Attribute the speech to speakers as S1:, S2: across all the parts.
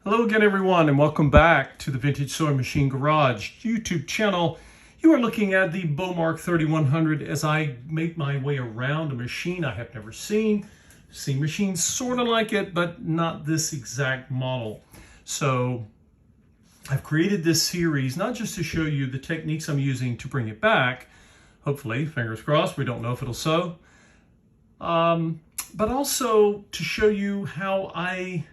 S1: Hello again, everyone, and welcome back to the Vintage Sewing Machine Garage YouTube channel. You are looking at the Bowmark 3100 as I make my way around a machine I have never seen. Seen machines sort of like it, but not this exact model. So I've created this series not just to show you the techniques I'm using to bring it back, hopefully, fingers crossed, we don't know if it'll sew, but also to show you how I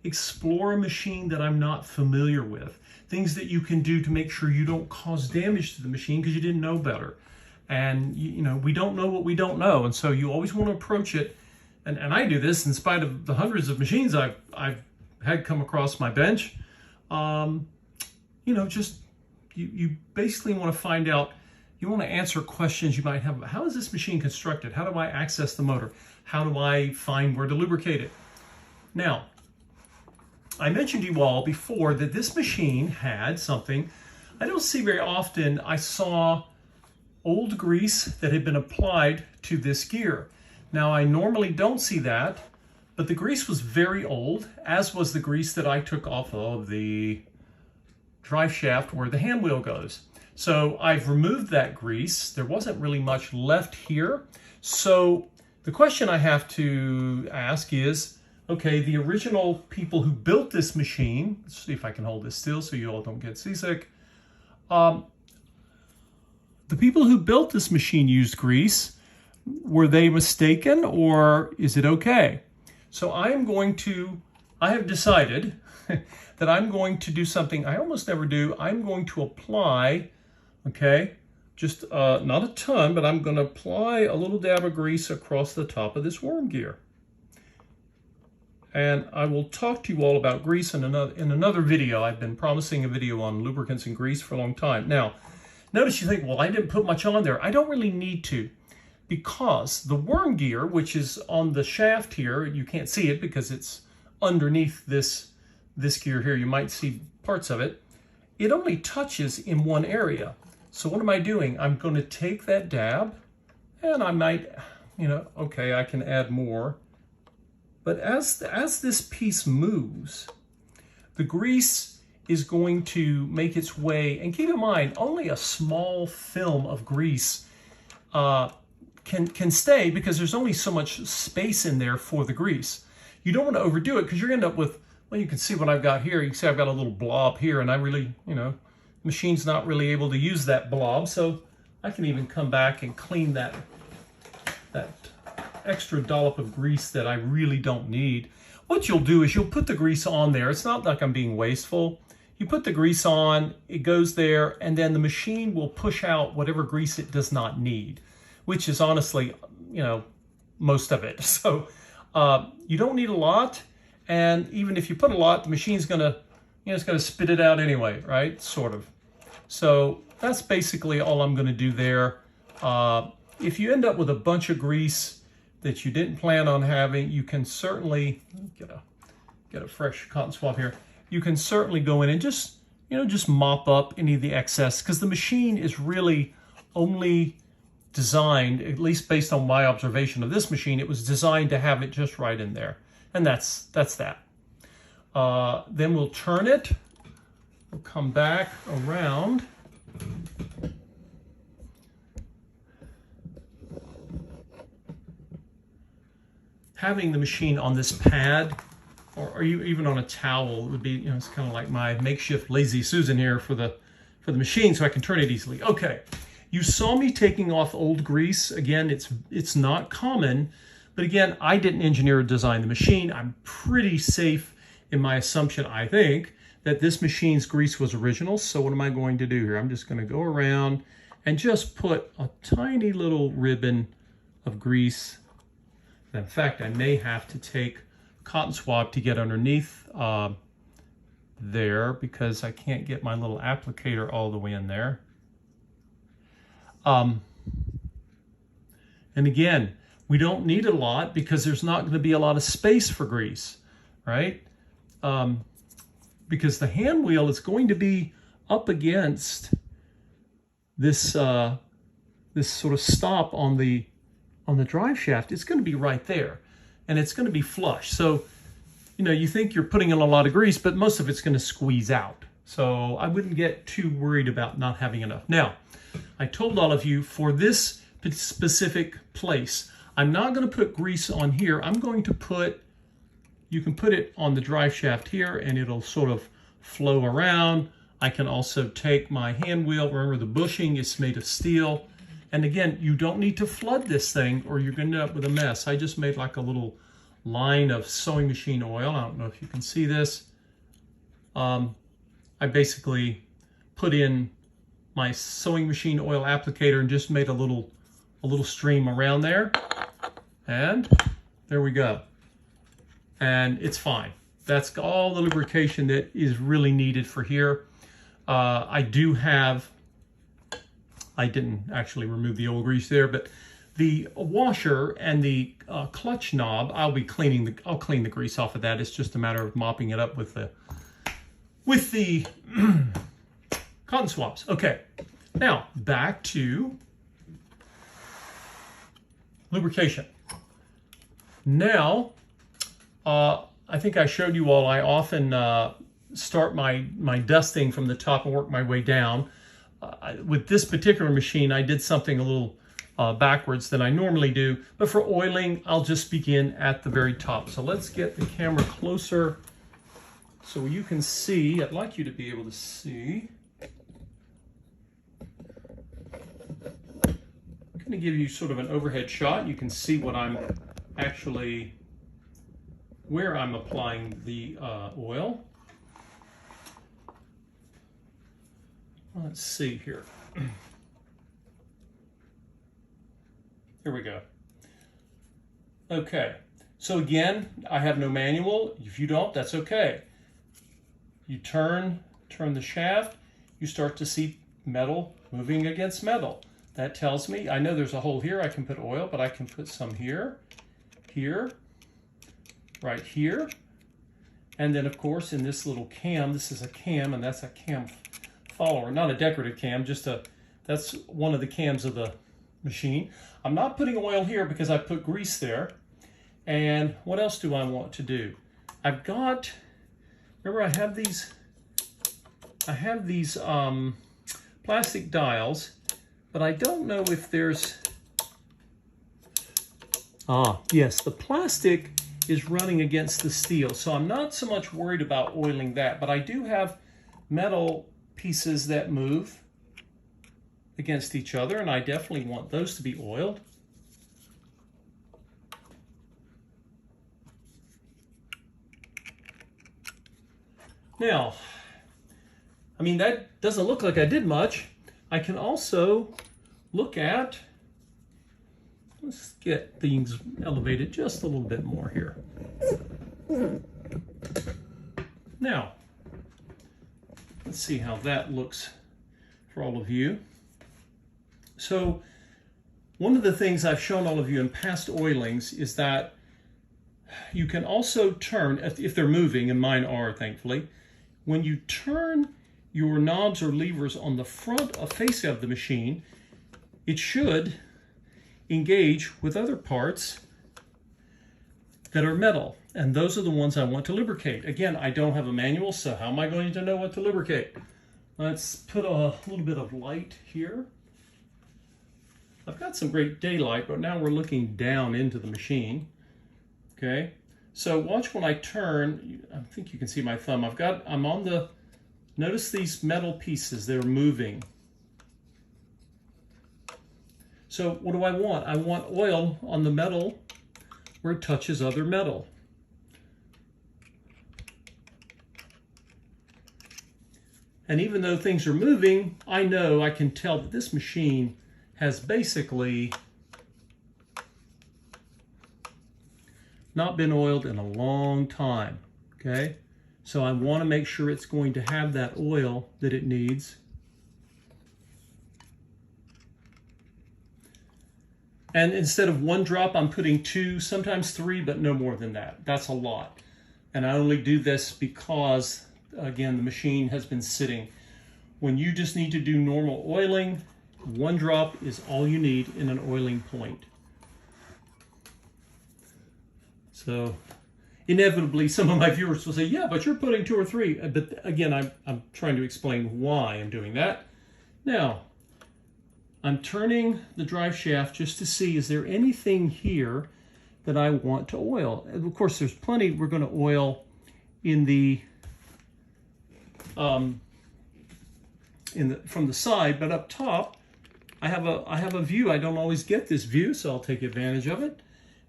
S1: explore a machine that I'm not familiar with. Things that you can do to make sure you don't cause damage to the machine because you didn't know better. And you know, we don't know what we don't know. And so you always want to approach it. And I do this in spite of the hundreds of machines I've had come across my bench. You know, just you basically want to find out, you want to answer questions you might have. How is this machine constructed? How do I access the motor? How do I find where to lubricate it? Now, I mentioned to you all before that this machine had something I don't see very often. I saw old grease that had been applied to this gear. Now, I normally don't see that, but the grease was very old, as was the grease that I took off of the drive shaft where the hand wheel goes. So I've removed that grease. There wasn't really much left here. So the question I have to ask is, okay, the original people who built this machine, let's see if I can hold this still so you all don't get seasick. The people who built this machine used grease. Were they mistaken, or is it okay? So I have decided that I'm going to do something I almost never do. I'm going to apply, okay, just not a ton, but I'm going to apply a little dab of grease across the top of this worm gear. And I will talk to you all about grease in another video. I've been promising a video on lubricants and grease for a long time. Now, notice you think, well, I didn't put much on there. I don't really need to, because the worm gear, which is on the shaft here, you can't see it because it's underneath this gear here. You might see parts of it. It only touches in one area. So what am I doing? I'm going to take that dab, and I might, you know, okay, I can add more. But as this piece moves, the grease is going to make its way, and keep in mind, only a small film of grease can stay because there's only so much space in there for the grease. You don't want to overdo it because you're going to end up with, well, you can see what I've got here. You can see I've got a little blob here, and I really, you know, the machine's not really able to use that blob, so I can even come back and clean that extra dollop of grease that I really don't need. What you'll do is you'll put the grease on there. It's not like I'm being wasteful. You put the grease on, it goes there, and then the machine will push out whatever grease it does not need, which is honestly, you know, most of it. So you don't need a lot, and even if you put a lot, the machine's gonna, you know, it's gonna spit it out anyway, right? Sort of. So that's basically all I'm gonna do there. If you end up with a bunch of grease that you didn't plan on having, you can certainly get a fresh cotton swab here. You can certainly go in and just, you know, just mop up any of the excess, because the machine is really only designed, at least based on my observation of this machine, it was designed to have it just right in there. And that's that. Then we'll turn it. We'll come back around. Having the machine on this pad, or even on a towel, would be, you know, it's kind of like my makeshift lazy Susan here for the machine, so I can turn it easily. Okay, you saw me taking off old grease. Again, it's not common, but again, I didn't engineer or design the machine. I'm pretty safe in my assumption, I think, that this machine's grease was original. So what am I going to do here? I'm just going to go around and just put a tiny little ribbon of grease. In fact, I may have to take cotton swab to get underneath there, because I can't get my little applicator all the way in there. And again, we don't need a lot because there's not going to be a lot of space for grease, right? Because the hand wheel is going to be up against this this sort of stop on the drive shaft. It's going to be right there, and it's going to be flush. So you know, you think you're putting in a lot of grease, but most of it's going to squeeze out. So I wouldn't get too worried about not having enough. Now, I told all of you for this specific place, I'm not going to put grease on here. I'm going to put, you can put it on the drive shaft here and it'll sort of flow around. I can also take my hand wheel. Remember, the bushing is made of steel. And again, you don't need to flood this thing or you're going to end up with a mess. I just made like a little line of sewing machine oil. I don't know if you can see this. I basically put in my sewing machine oil applicator and just made a little stream around there. And there we go. And it's fine. That's all the lubrication that is really needed for here. I didn't actually remove the oil grease there, but the washer and the clutch knob, I'll clean the grease off of that. It's just a matter of mopping it up with the cotton swabs. Okay, now back to lubrication. Now, I think I showed you all, I often start my dusting from the top and work my way down. With this particular machine, I did something a little backwards than I normally do, but for oiling, I'll just begin at the very top. So let's get the camera closer so you can see. I'd like you to be able to see. I'm going to give you sort of an overhead shot. You can see what I'm actually, where I'm applying the oil. Let's see here. Here we go. Okay, so again, I have no manual. If you don't, that's okay. You turn the shaft, you start to see metal moving against metal. That tells me, I know there's a hole here, I can put oil, but I can put some here, here, right here. And then of course in this little cam, this is a cam and that's a cam follower, not a decorative cam, just that's one of the cams of the machine. I'm not putting oil here because I put grease there. And what else do I want to do? I've got, remember I have these plastic dials, but I don't know if there's, yes, the plastic is running against the steel. So I'm not so much worried about oiling that, but I do have metal pieces that move against each other, and I definitely want those to be oiled. Now, I mean, that doesn't look like I did much. I can also look at, let's get things elevated just a little bit more here. Now, let's see how that looks for all of you. So, one of the things I've shown all of you in past oilings is that you can also turn, if they're moving, and mine are, thankfully, when you turn your knobs or levers on the front face of the machine, it should engage with other parts that are metal. And those are the ones I want to lubricate. Again, I don't have a manual, so how am I going to know what to lubricate? Let's put a little bit of light here. I've got some great daylight, but now we're looking down into the machine. Okay, so watch when I turn. I think you can see my thumb. I'm on the, notice these metal pieces, they're moving. So what do I want? I want oil on the metal where it touches other metal. And even though things are moving, I know, I can tell that this machine has basically not been oiled in a long time, okay? So I want to make sure it's going to have that oil that it needs. And instead of 1 drop, I'm putting 2, sometimes 3, but no more than that. That's a lot. And I only do this because, again, the machine has been sitting. When you just need to do normal oiling, 1 drop is all you need in an oiling point. So inevitably some of my viewers will say, yeah, but you're putting 2 or 3. But again, I'm trying to explain why I'm doing that. Now, I'm turning the drive shaft just to see, is there anything here that I want to oil? And of course, there's plenty we're going to oil in the from the side, but up top, I have a view. I don't always get this view, so I'll take advantage of it.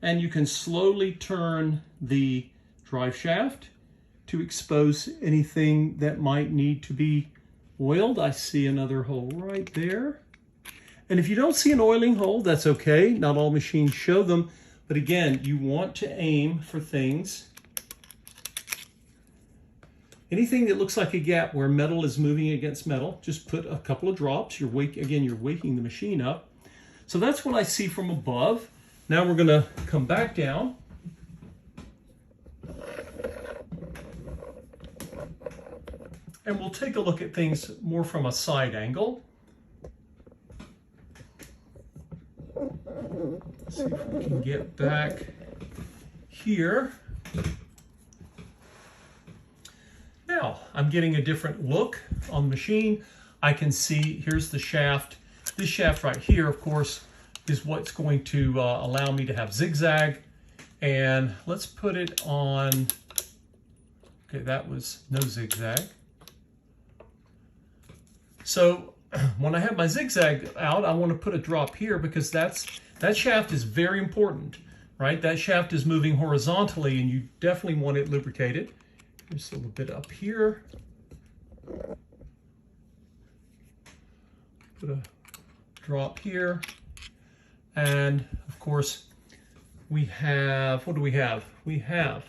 S1: And you can slowly turn the drive shaft to expose anything that might need to be oiled. I see another hole right there. And if you don't see an oiling hole, that's okay. Not all machines show them. But again, you want to aim for things. Anything that looks like a gap where metal is moving against metal, just put a couple of drops. You're waking the machine up. So that's what I see from above. Now we're going to come back down. And we'll take a look at things more from a side angle. Let's see if we can get back here. Now, I'm getting a different look on the machine. I can see, here's the shaft. This shaft right here, of course, is what's going to allow me to have zigzag. And let's put it on, okay, that was no zigzag. So when I have my zigzag out, I want to put a drop here because that shaft is very important, right? That shaft is moving horizontally and you definitely want it lubricated. Just a little bit up here. Put a drop here. And of course, we have, what do we have? We have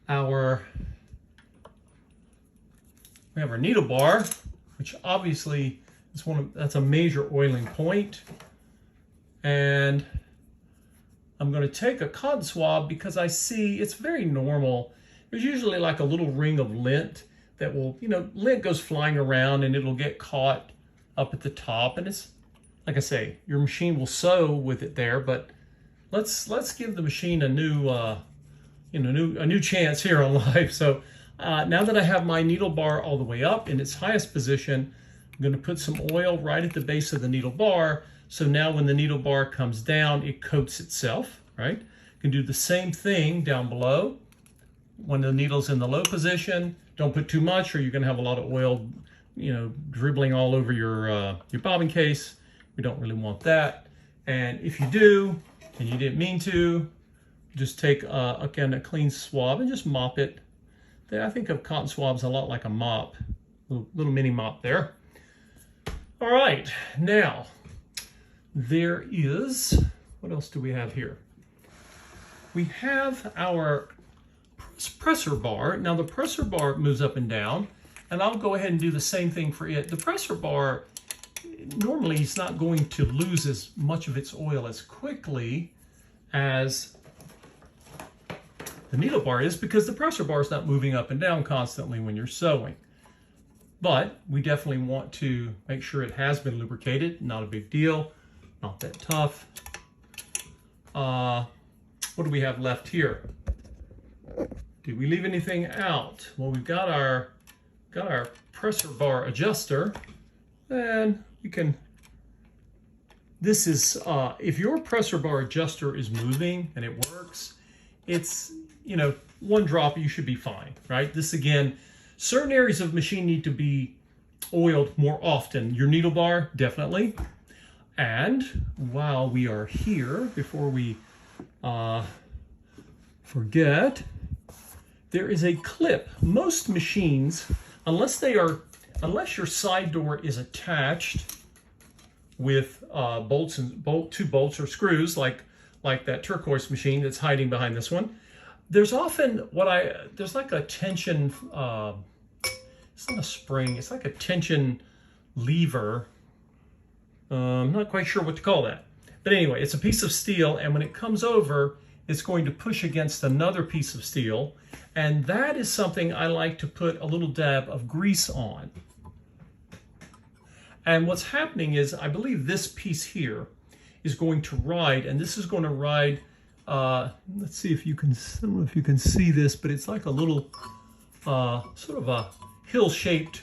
S1: our needle bar, which obviously is that's a major oiling point. And I'm going to take a cotton swab because I see it's very normal. There's usually like a little ring of lint that will, lint goes flying around and it'll get caught up at the top. And it's, like I say, your machine will sew with it there, but let's give the machine a new, a new chance here on life. So now that I have my needle bar all the way up in its highest position, I'm going to put some oil right at the base of the needle bar. So now when the needle bar comes down, it coats itself, right? You can do the same thing down below. When the needle's in the low position, don't put too much or you're going to have a lot of oil, dribbling all over your bobbin case. We don't really want that. And if you do, and you didn't mean to, just take, again, a clean swab and just mop it. I think of cotton swabs a lot like a mop, little mini mop there. All right, now there is, what else do we have here? We have our presser bar. Now the presser bar moves up and down, and I'll go ahead and do the same thing for it. The presser bar, normally it's not going to lose as much of its oil as quickly as the needle bar is because the presser bar is not moving up and down constantly when you're sewing. But we definitely want to make sure it has been lubricated. Not a big deal, not that tough. What do we have left here? Did we leave anything out? Well, we've got our presser bar adjuster, and you can, this is, if your presser bar adjuster is moving and it works, it's, one drop, you should be fine, right? This again, certain areas of machine need to be oiled more often. Your needle bar, definitely. And while we are here, before we forget, there is a clip. Most machines, unless your side door is attached with two bolts or screws, like that turquoise machine that's hiding behind this one, there's often there's like a tension, it's not a spring, it's like a tension lever. I'm not quite sure what to call that. But anyway, it's a piece of steel, and when it comes over, it's going to push against another piece of steel. And that is something I like to put a little dab of grease on. And what's happening is, I believe this piece here is going to ride, and this is going to ride let's see if you can, I don't know if you can see this, but it's like a little sort of a hill-shaped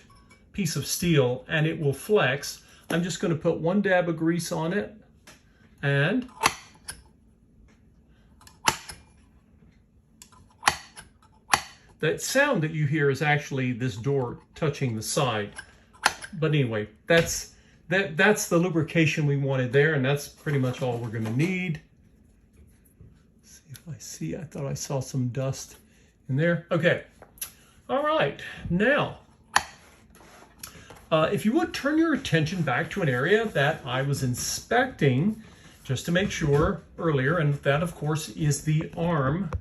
S1: piece of steel, and it will flex. I'm just going to put one dab of grease on it, and that sound that you hear is actually this door touching the side. But anyway, that's the lubrication we wanted there, and that's pretty much all we're going to need. Let's see if I thought I saw some dust in there. Okay. All right. Now, if you would turn your attention back to an area that I was inspecting just to make sure earlier, and that of course is the arm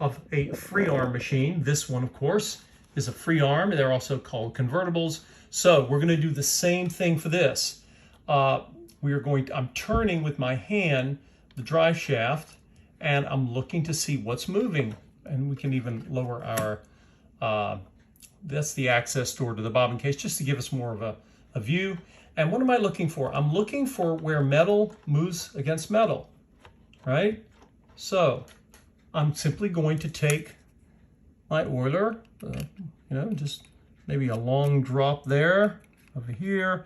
S1: of a free arm machine. This one of course is a free arm. They're also called convertibles. So we're going to do the same thing for this. I'm turning with my hand the drive shaft, and I'm looking to see what's moving. And we can even lower our that's the access door to the bobbin case, just to give us more of a view. And what am I looking for? I'm looking for where metal moves against metal, right? So I'm simply going to take my oiler, just maybe a long drop there, over here.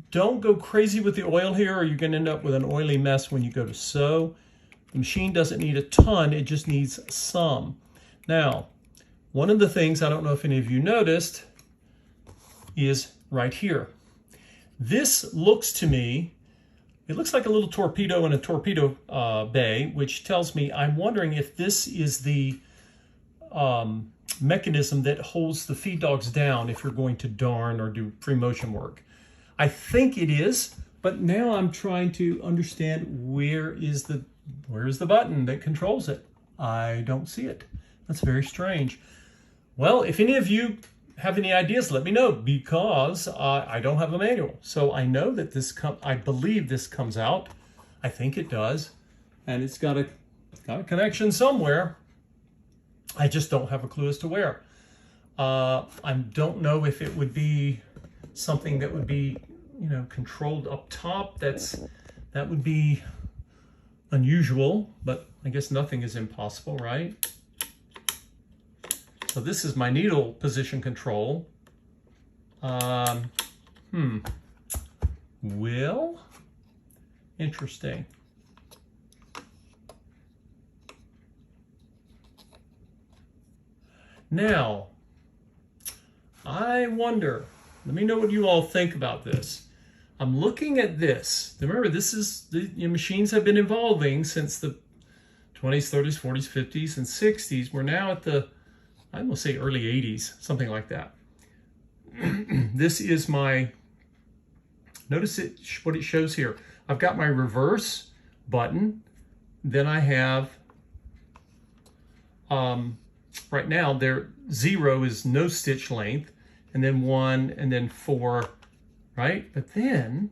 S1: Don't go crazy with the oil here, or you're going to end up with an oily mess when you go to sew. The machine doesn't need a ton, it just needs some. Now, one of the things, I don't know if any of you noticed, is right here. This looks to me, it looks like a little torpedo in a torpedo bay, which tells me, I'm wondering if this is the mechanism that holds the feed dogs down if you're going to darn or do free motion work. I think it is, but now I'm trying to understand where is the button that controls it. I don't see it. That's very strange. Well, if any of you have any ideas, let me know, because I don't have a manual. So I know that I believe this comes out. I think it does. And it's got a connection somewhere. I just don't have a clue as to where. I don't know if it would be something that would be, controlled up top. That would be unusual, but I guess nothing is impossible, right? So this is my needle position control. Well, interesting. Now, I wonder, let me know what you all think about this. I'm looking at this. Remember, the machines have been evolving since the 20s, 30s, 40s, 50s, and 60s. We're now at the, I'm going to say early 80s, something like that. This is my, notice what it shows here. I've got my reverse button. Then I have, right now, 0 is no stitch length, and then 1, and then 4, right? But then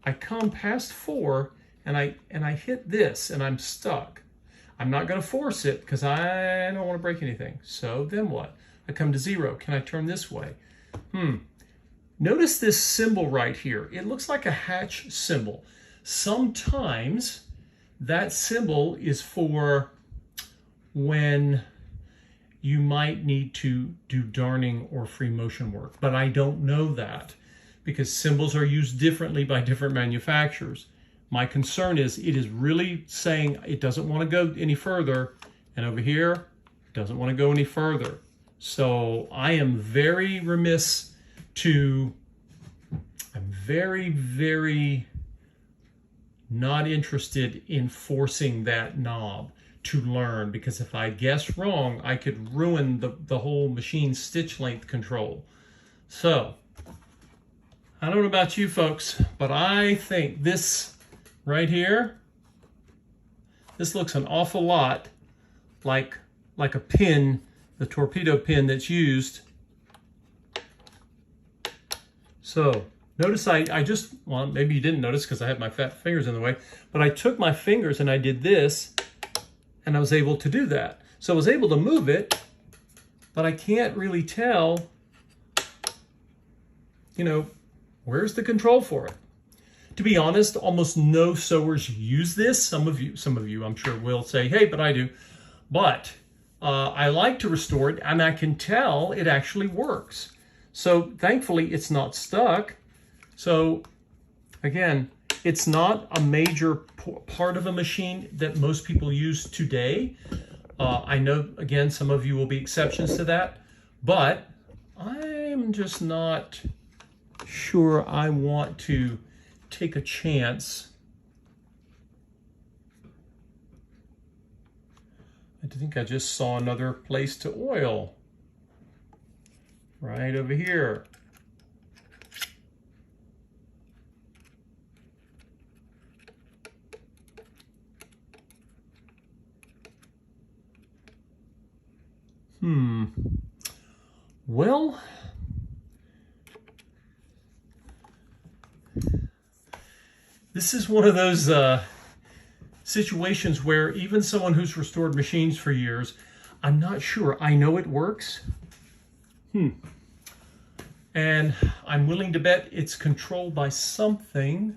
S1: I come past 4, and I hit this, and I'm stuck. I'm not going to force it because I don't want to break anything. So then what? I come to 0. Can I turn this way? Notice this symbol right here. It looks like a hatch symbol. Sometimes that symbol is for when you might need to do darning or free motion work, but I don't know that because symbols are used differently by different manufacturers. My concern is it is really saying it doesn't want to go any further, and over here, it doesn't want to go any further. So I am very remiss I'm very, very not interested in forcing that knob to learn, because if I guess wrong, I could ruin the whole machine stitch length control. So, I don't know about you folks, but I think this right here, this looks an awful lot like a pin, the torpedo pin that's used. So, notice I just, well, maybe you didn't notice because I had my fat fingers in the way, but I took my fingers and I did this, and I was able to do that. So I was able to move it, but I can't really tell, where's the control for it? To be honest, almost no sewers use this. Some of you, I'm sure, will say, hey, but I do. But I like to restore it, and I can tell it actually works. So thankfully, it's not stuck. So again, it's not a major part of a machine that most people use today. I know, again, some of you will be exceptions to that, but I'm just not sure I want to take a chance. I think I just saw another place to oil. Right over here. Well, this is one of those situations where even someone who's restored machines for years, I'm not sure. I know it works. And I'm willing to bet it's controlled by something.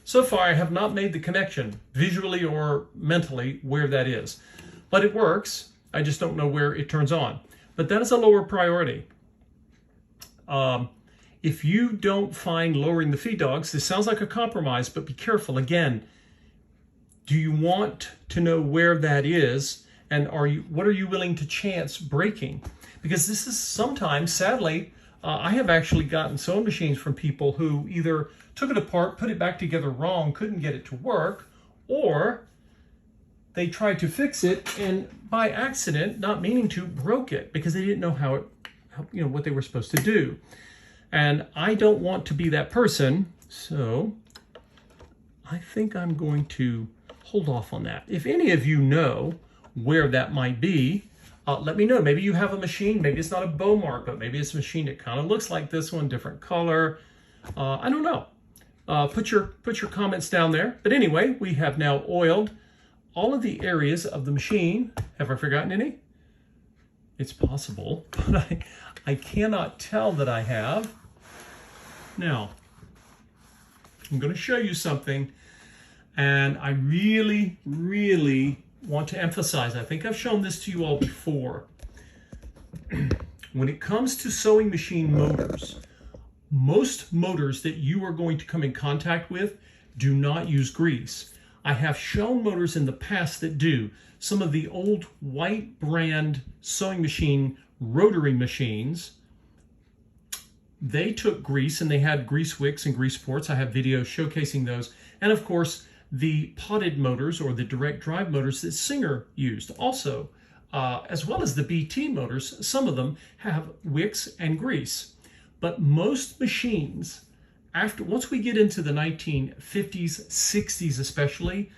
S1: So far, I have not made the connection, visually or mentally, where that is. But it works. I just don't know where it turns on. But that is a lower priority. If you don't find lowering the feed dogs, this sounds like a compromise, but be careful. Again, do you want to know where that is? And what are you willing to chance breaking? Because this is sometimes, sadly, I have actually gotten sewing machines from people who either took it apart, put it back together wrong, couldn't get it to work, or they tried to fix it and by accident, not meaning to, broke it because they didn't know what they were supposed to do. And I don't want to be that person, so I think I'm going to hold off on that. If any of you know where that might be, let me know. Maybe you have a machine, maybe it's not a bow mark, but maybe it's a machine that kind of looks like this one, different color. I don't know. Put your comments down there. But anyway, we have now oiled all of the areas of the machine. Have I forgotten any? It's possible, but I cannot tell that I have. Now, I'm going to show you something, and I really, really want to emphasize, I think I've shown this to you all before. When it comes to sewing machine motors, most motors that you are going to come in contact with do not use grease. I have shown motors in the past that do. Some of the old white brand sewing machine rotary machines, they took grease and they had grease wicks and grease ports. I have videos showcasing those. And of course, the potted motors or the direct drive motors that Singer used also, as well as the BT motors, some of them have wicks and grease. But most machines, once we get into the 1950s, 60s especially,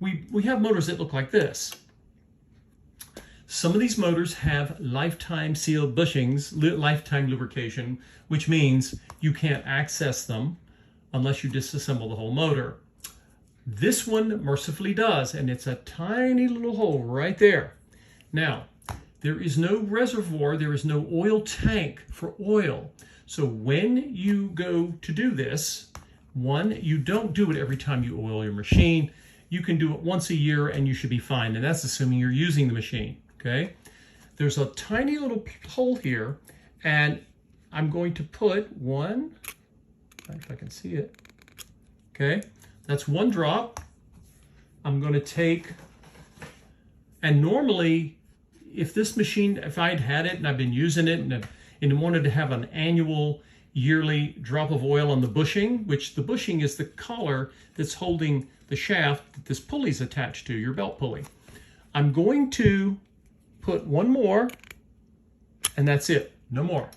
S1: we have motors that look like this. Some of these motors have lifetime sealed bushings, lifetime lubrication, which means you can't access them unless you disassemble the whole motor. This one mercifully does, and it's a tiny little hole right there. Now, there is no reservoir, there is no oil tank for oil. So when you go to do this, one, you don't do it every time you oil your machine. You can do it once a year and you should be fine, and that's assuming you're using the machine, okay? There's a tiny little hole here, and I'm going to put one, if I can see it, okay? That's one drop. I'm going to take, and normally, if this machine, if I'd had it and I've been using it and wanted to have an annual, yearly drop of oil on the bushing, which the bushing is the collar that's holding the shaft that this pulley's attached to, your belt pulley. I'm going to put one more, and that's it, no more.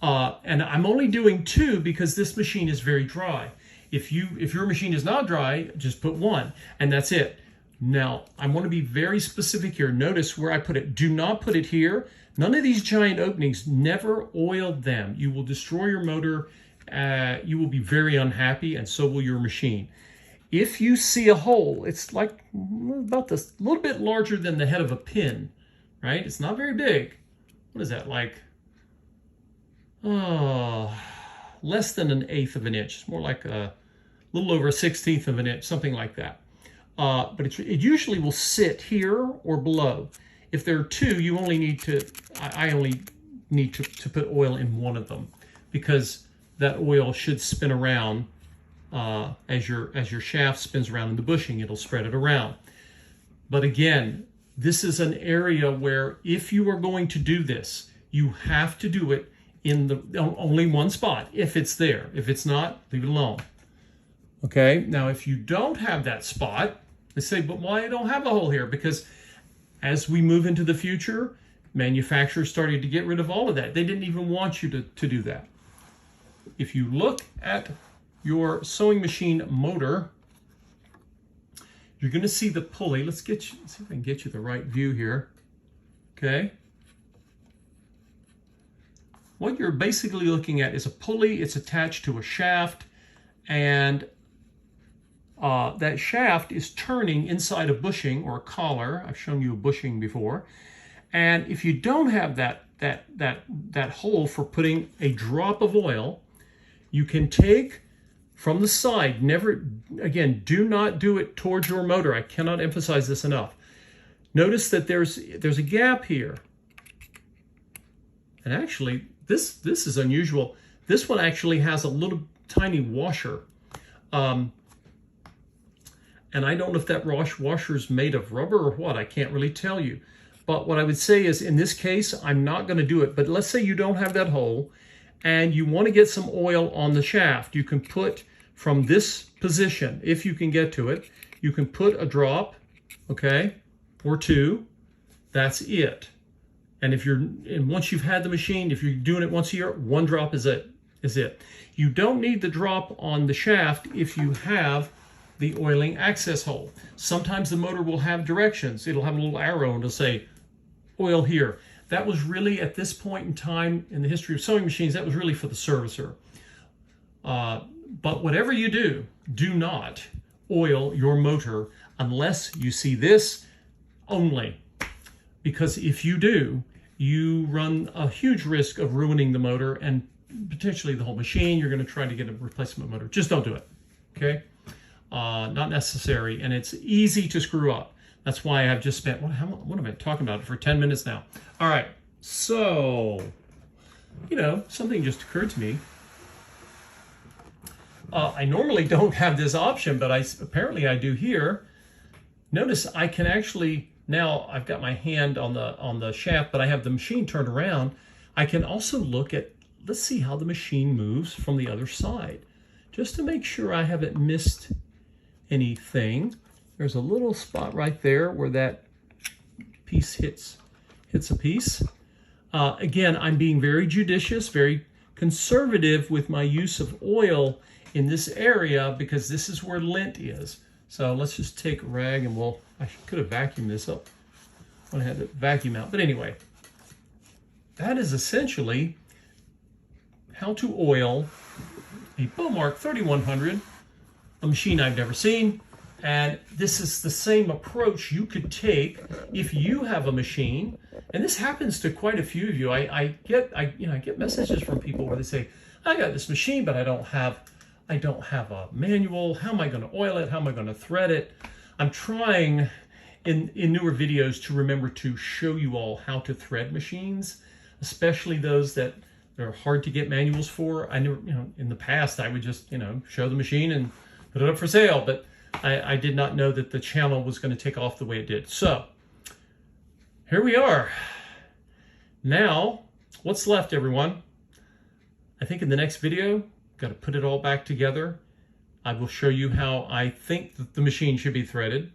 S1: And I'm only doing two because this machine is very dry. If your machine is not dry, just put one, and that's it. Now, I want to be very specific here. Notice where I put it. Do not put it here. None of these giant openings, never oil them. You will destroy your motor. You will be very unhappy, and so will your machine. If you see a hole, it's like about this, a little bit larger than the head of a pin, right? It's not very big. What is that, like, less than 1/8 of an inch. It's more like a little over 1/16 of an inch, something like that. But it usually will sit here or below. If there are two, you only need to, I only need to put oil in one of them, because that oil should spin around as your shaft spins around in the bushing. It'll spread it around. But again, this is an area where if you are going to do this, you have to do it in the only one spot, if it's there. If it's not, leave it alone. Okay, now if you don't have that spot, they say, but why I don't have a hole here? Because as we move into the future, manufacturers started to get rid of all of that. They didn't even want you to do that. If you look at your sewing machine motor, you're going to see the pulley. Let's see if I can get you the right view here. Okay. What you're basically looking at is a pulley. It's attached to a shaft, and that shaft is turning inside a bushing or a collar. I've shown you a bushing before. And if you don't have that hole for putting a drop of oil, you can take from the side. Never, again, do not do it towards your motor. I cannot emphasize this enough. Notice that there's a gap here. And actually, this is unusual. This one actually has a little tiny washer. And I don't know if that washer is made of rubber or what. I can't really tell you. But what I would say is, in this case, I'm not going to do it. But let's say you don't have that hole and you want to get some oil on the shaft. You can put from this position, if you can get to it, you can put a drop, okay, or two. That's it. And once you've had the machine, if you're doing it once a year, one drop is it. You don't need the drop on the shaft if you have the oiling access hole. Sometimes the motor will have directions. It'll have a little arrow and it'll say, oil here. That was really, at this point in time in the history of sewing machines, that was really for the servicer. But whatever you do, do not oil your motor unless you see this only. Because if you do, you run a huge risk of ruining the motor and potentially the whole machine. You're going to try to get a replacement motor. Just don't do it, okay? Not necessary, and it's easy to screw up. That's why I've just spent, what have I been talking about for 10 minutes now? All right, so, something just occurred to me. I normally don't have this option, but apparently I do here. Notice I can actually, now I've got my hand on the shaft, but I have the machine turned around. I can also look at, let's see how the machine moves from the other side, just to make sure I haven't missed anything. There's a little spot right there where that piece hits a piece. Again, I'm being very judicious, very conservative with my use of oil in this area because this is where lint is. So let's just take a rag and I could have vacuumed this up. I had to vacuum out. But anyway, that is essentially how to oil a Beaumark 3100, a machine I've never seen. And this is the same approach you could take if you have a machine. And this happens to quite a few of you. I get messages from people where they say, I got this machine, but I don't have a manual. How am I going to oil it? How am I going to thread it? I'm trying in newer videos to remember to show you all how to thread machines, especially those that are hard to get manuals for. I knew, in the past I would just, show the machine and put it up for sale, but I did not know that the channel was going to take off the way it did. So here we are. Now, what's left, everyone? I think in the next video, got to put it all back together. I will show you how I think that the machine should be threaded,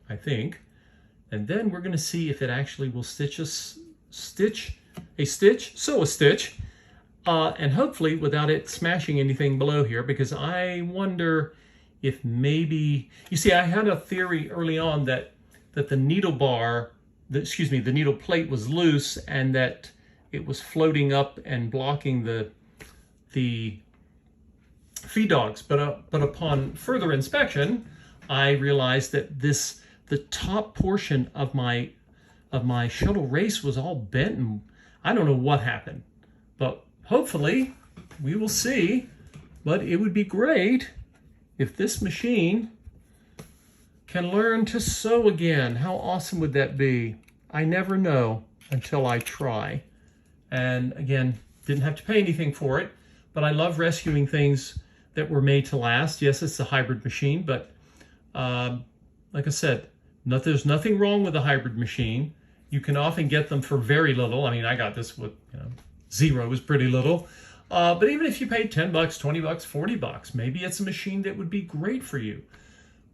S1: I think. And then we're going to see if it actually will sew a stitch, and hopefully without it smashing anything below here, because I wonder if maybe, you see, I had a theory early on that the needle bar, the needle plate was loose and that it was floating up and blocking the feed dogs. But upon further inspection, I realized that the top portion of my shuttle race was all bent, and I don't know what happened. But hopefully we will see. But it would be great if this machine can learn to sew again. How awesome would that be? I never know until I try. And again, didn't have to pay anything for it, but I love rescuing things that were made to last. Yes, it's a hybrid machine, but like I said, there's nothing wrong with a hybrid machine. You can often get them for very little. I mean, I got this with, zero is pretty little. But even if you paid 10 bucks, 20 bucks, 40 bucks, maybe it's a machine that would be great for you.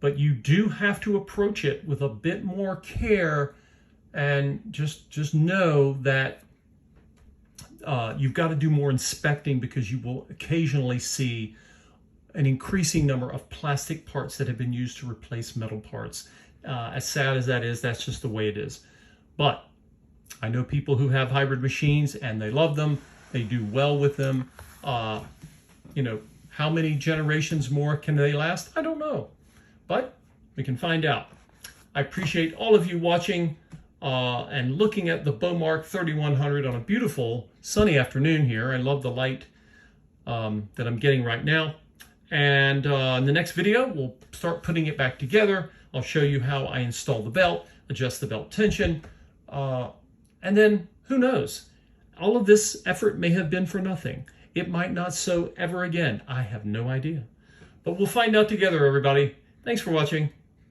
S1: But you do have to approach it with a bit more care, and just know that you've got to do more inspecting, because you will occasionally see an increasing number of plastic parts that have been used to replace metal parts. As sad as that is, that's just the way it is. But I know people who have hybrid machines and they love them. They do well with them. How many generations more can they last? I don't know, but we can find out. I appreciate all of you watching and looking at the Beaumark 3100 on a beautiful sunny afternoon here. I love the light that I'm getting right now. And in the next video, we'll start putting it back together. I'll show you how I install the belt, adjust the belt tension, and then who knows? All of this effort may have been for nothing. It might not sew ever again. I have no idea. But we'll find out together, everybody. Thanks for watching.